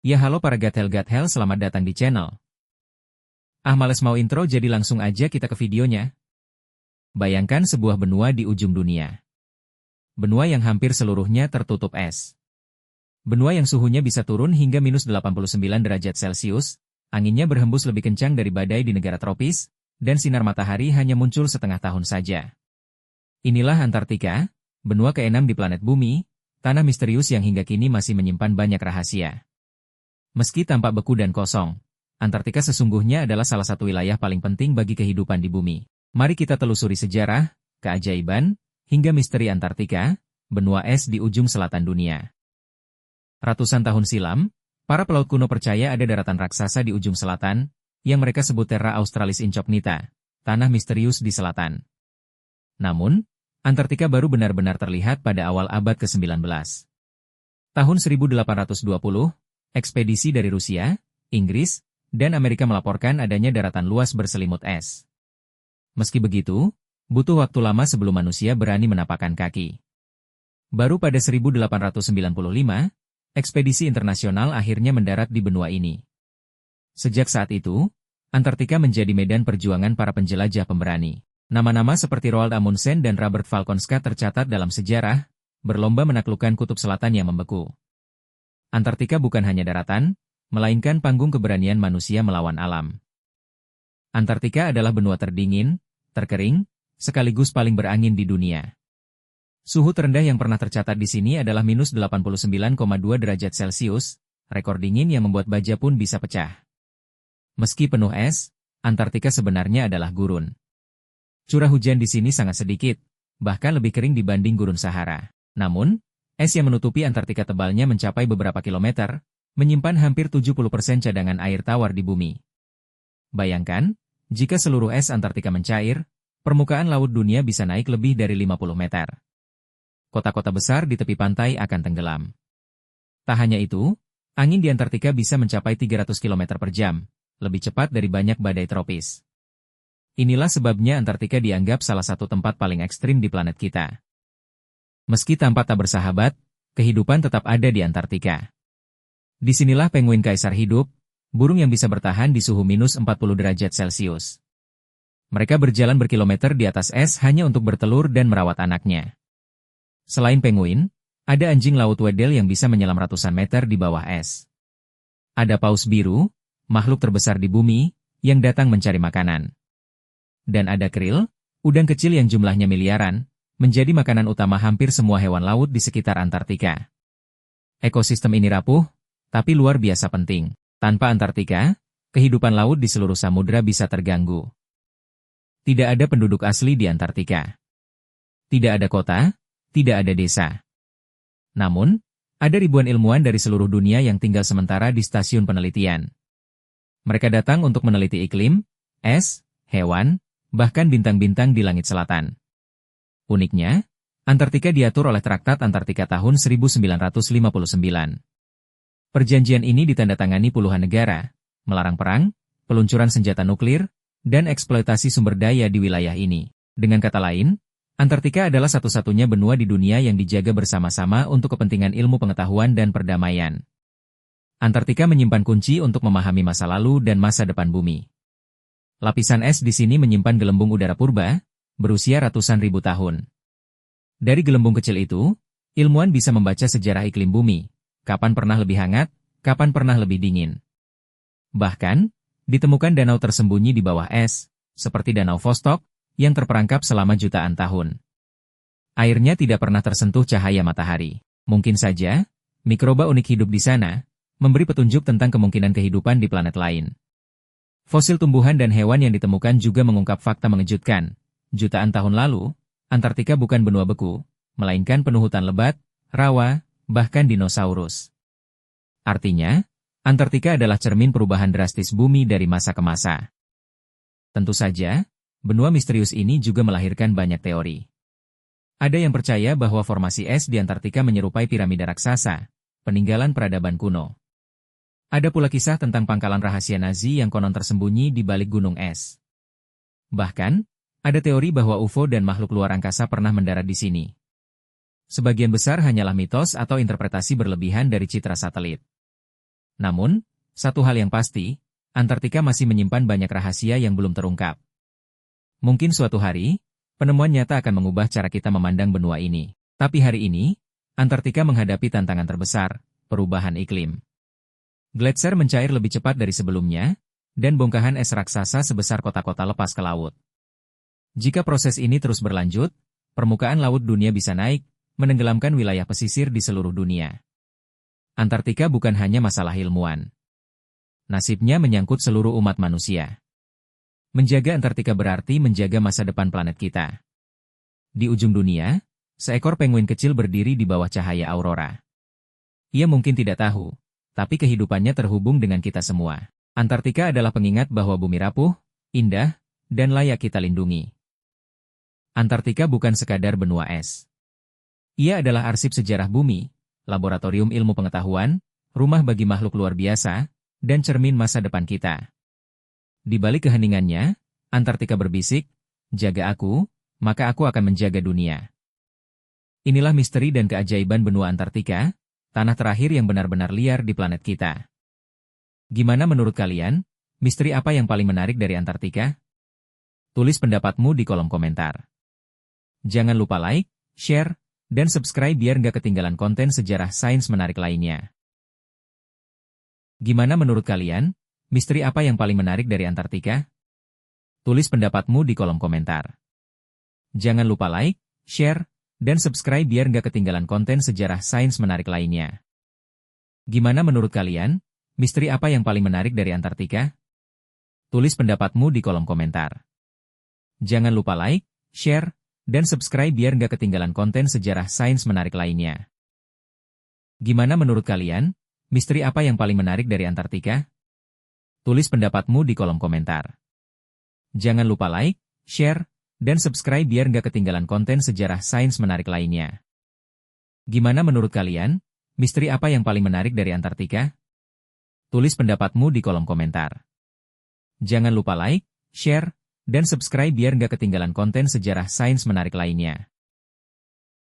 Ya halo para gathel-gathel, selamat datang di channel. Males mau intro jadi langsung aja kita ke videonya. Bayangkan sebuah benua di ujung dunia. Benua yang hampir seluruhnya tertutup es. Benua yang suhunya bisa turun hingga minus 89 derajat Celcius, anginnya berhembus lebih kencang dari badai di negara tropis, dan sinar matahari hanya muncul setengah tahun saja. Inilah Antartika, benua ke-6 di planet Bumi, tanah misterius yang hingga kini masih menyimpan banyak rahasia. Meski tampak beku dan kosong, Antartika sesungguhnya adalah salah satu wilayah paling penting bagi kehidupan di bumi. Mari kita telusuri sejarah, keajaiban, hingga misteri Antartika, benua es di ujung selatan dunia. Ratusan tahun silam, para pelaut kuno percaya ada daratan raksasa di ujung selatan, yang mereka sebut Terra Australis Incognita, tanah misterius di selatan. Namun, Antartika baru benar-benar terlihat pada awal abad ke-19. Tahun 1820, ekspedisi dari Rusia, Inggris, dan Amerika melaporkan adanya daratan luas berselimut es. Meski begitu, butuh waktu lama sebelum manusia berani menapakkan kaki. Baru pada 1895, ekspedisi internasional akhirnya mendarat di benua ini. Sejak saat itu, Antartika menjadi medan perjuangan para penjelajah pemberani. Nama-nama seperti Roald Amundsen dan Robert Falconsky tercatat dalam sejarah, berlomba menaklukkan kutub selatan yang membeku. Antartika bukan hanya daratan, melainkan panggung keberanian manusia melawan alam. Antartika adalah benua terdingin, terkering, sekaligus paling berangin di dunia. Suhu terendah yang pernah tercatat di sini adalah minus 89,2 derajat Celcius, rekor dingin yang membuat baja pun bisa pecah. Meski penuh es, Antartika sebenarnya adalah gurun. Curah hujan di sini sangat sedikit, bahkan lebih kering dibanding gurun Sahara. Namun, es yang menutupi Antartika tebalnya mencapai beberapa kilometer, menyimpan hampir 70% cadangan air tawar di bumi. Bayangkan, jika seluruh es Antartika mencair, permukaan laut dunia bisa naik lebih dari 50 meter. Kota-kota besar di tepi pantai akan tenggelam. Tak hanya itu, angin di Antartika bisa mencapai 300 km per jam, lebih cepat dari banyak badai tropis. Inilah sebabnya Antartika dianggap salah satu tempat paling ekstrim di planet kita. Meski tampak tak bersahabat, kehidupan tetap ada di Antartika. Disinilah penguin kaisar hidup, burung yang bisa bertahan di suhu minus 40 derajat Celcius. Mereka berjalan berkilometer di atas es hanya untuk bertelur dan merawat anaknya. Selain penguin, ada anjing laut wedel yang bisa menyelam ratusan meter di bawah es. Ada paus biru, makhluk terbesar di bumi, yang datang mencari makanan. Dan ada krill, udang kecil yang jumlahnya miliaran, menjadi makanan utama hampir semua hewan laut di sekitar Antartika. Ekosistem ini rapuh, tapi luar biasa penting. Tanpa Antartika, kehidupan laut di seluruh samudra bisa terganggu. Tidak ada penduduk asli di Antartika. Tidak ada kota, tidak ada desa. Namun, ada ribuan ilmuwan dari seluruh dunia yang tinggal sementara di stasiun penelitian. Mereka datang untuk meneliti iklim, es, hewan, bahkan bintang-bintang di langit selatan. Uniknya, Antartika diatur oleh Traktat Antartika tahun 1959. Perjanjian ini ditandatangani puluhan negara, melarang perang, peluncuran senjata nuklir, dan eksploitasi sumber daya di wilayah ini. Dengan kata lain, Antartika adalah satu-satunya benua di dunia yang dijaga bersama-sama untuk kepentingan ilmu pengetahuan dan perdamaian. Antartika menyimpan kunci untuk memahami masa lalu dan masa depan bumi. Lapisan es di sini menyimpan gelembung udara purba, berusia ratusan ribu tahun. Dari gelembung kecil itu, ilmuwan bisa membaca sejarah iklim bumi, kapan pernah lebih hangat, kapan pernah lebih dingin. Bahkan, ditemukan danau tersembunyi di bawah es, seperti Danau Vostok, yang terperangkap selama jutaan tahun. Airnya tidak pernah tersentuh cahaya matahari. Mungkin saja, mikroba unik hidup di sana, memberi petunjuk tentang kemungkinan kehidupan di planet lain. Fosil tumbuhan dan hewan yang ditemukan juga mengungkap fakta mengejutkan. Jutaan tahun lalu, Antartika bukan benua beku, melainkan penuh hutan lebat, rawa, bahkan dinosaurus. Artinya, Antartika adalah cermin perubahan drastis bumi dari masa ke masa. Tentu saja, benua misterius ini juga melahirkan banyak teori. Ada yang percaya bahwa formasi es di Antartika menyerupai piramida raksasa, peninggalan peradaban kuno. Ada pula kisah tentang pangkalan rahasia Nazi yang konon tersembunyi di balik gunung es. Bahkan, ada teori bahwa UFO dan makhluk luar angkasa pernah mendarat di sini. Sebagian besar hanyalah mitos atau interpretasi berlebihan dari citra satelit. Namun, satu hal yang pasti, Antartika masih menyimpan banyak rahasia yang belum terungkap. Mungkin suatu hari, penemuan nyata akan mengubah cara kita memandang benua ini. Tapi hari ini, Antartika menghadapi tantangan terbesar, perubahan iklim. Gletser mencair lebih cepat dari sebelumnya, dan bongkahan es raksasa sebesar kota-kota lepas ke laut. Jika proses ini terus berlanjut, permukaan laut dunia bisa naik, menenggelamkan wilayah pesisir di seluruh dunia. Antartika bukan hanya masalah ilmuwan. Nasibnya menyangkut seluruh umat manusia. Menjaga Antartika berarti menjaga masa depan planet kita. Di ujung dunia, seekor penguin kecil berdiri di bawah cahaya aurora. Ia mungkin tidak tahu, tapi kehidupannya terhubung dengan kita semua. Antartika adalah pengingat bahwa bumi rapuh, indah, dan layak kita lindungi. Antartika bukan sekadar benua es. Ia adalah arsip sejarah bumi, laboratorium ilmu pengetahuan, rumah bagi makhluk luar biasa, dan cermin masa depan kita. Di balik keheningannya, Antartika berbisik, "Jaga aku, maka aku akan menjaga dunia." Inilah misteri dan keajaiban benua Antartika, tanah terakhir yang benar-benar liar di planet kita. Gimana menurut kalian? Misteri apa yang paling menarik dari Antartika? Tulis pendapatmu di kolom komentar. Jangan lupa like, share, dan subscribe biar nggak ketinggalan konten sejarah sains menarik lainnya. Gimana menurut kalian? Misteri apa yang paling menarik dari Antartika? Tulis pendapatmu di kolom komentar. Jangan lupa like, share, dan subscribe biar nggak ketinggalan konten sejarah sains menarik lainnya. Gimana menurut kalian? Misteri apa yang paling menarik dari Antartika? Tulis pendapatmu di kolom komentar. Jangan lupa like, share, dan subscribe biar nggak ketinggalan konten sejarah sains menarik lainnya. Gimana menurut kalian? Misteri apa yang paling menarik dari Antartika? Tulis pendapatmu di kolom komentar. Jangan lupa like, share, dan subscribe biar nggak ketinggalan konten sejarah sains menarik lainnya. Gimana menurut kalian? Misteri apa yang paling menarik dari Antartika? Tulis pendapatmu di kolom komentar. Jangan lupa like, share, dan subscribe biar nggak ketinggalan konten sejarah sains menarik lainnya.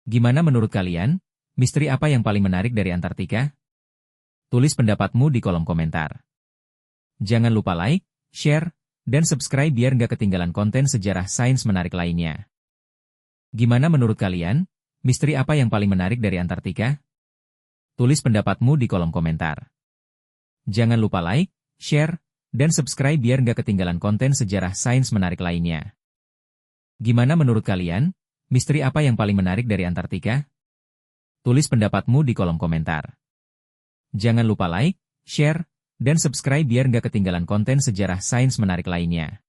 Gimana menurut kalian? Misteri apa yang paling menarik dari Antartika? Tulis pendapatmu di kolom komentar. Jangan lupa like, share, dan subscribe biar nggak ketinggalan konten sejarah sains menarik lainnya. Gimana menurut kalian? Misteri apa yang paling menarik dari Antartika? Tulis pendapatmu di kolom komentar. Jangan lupa like, share, dan subscribe biar nggak ketinggalan konten sejarah sains menarik lainnya. Gimana menurut kalian? Misteri apa yang paling menarik dari Antartika? Tulis pendapatmu di kolom komentar. Jangan lupa like, share, dan subscribe biar nggak ketinggalan konten sejarah sains menarik lainnya.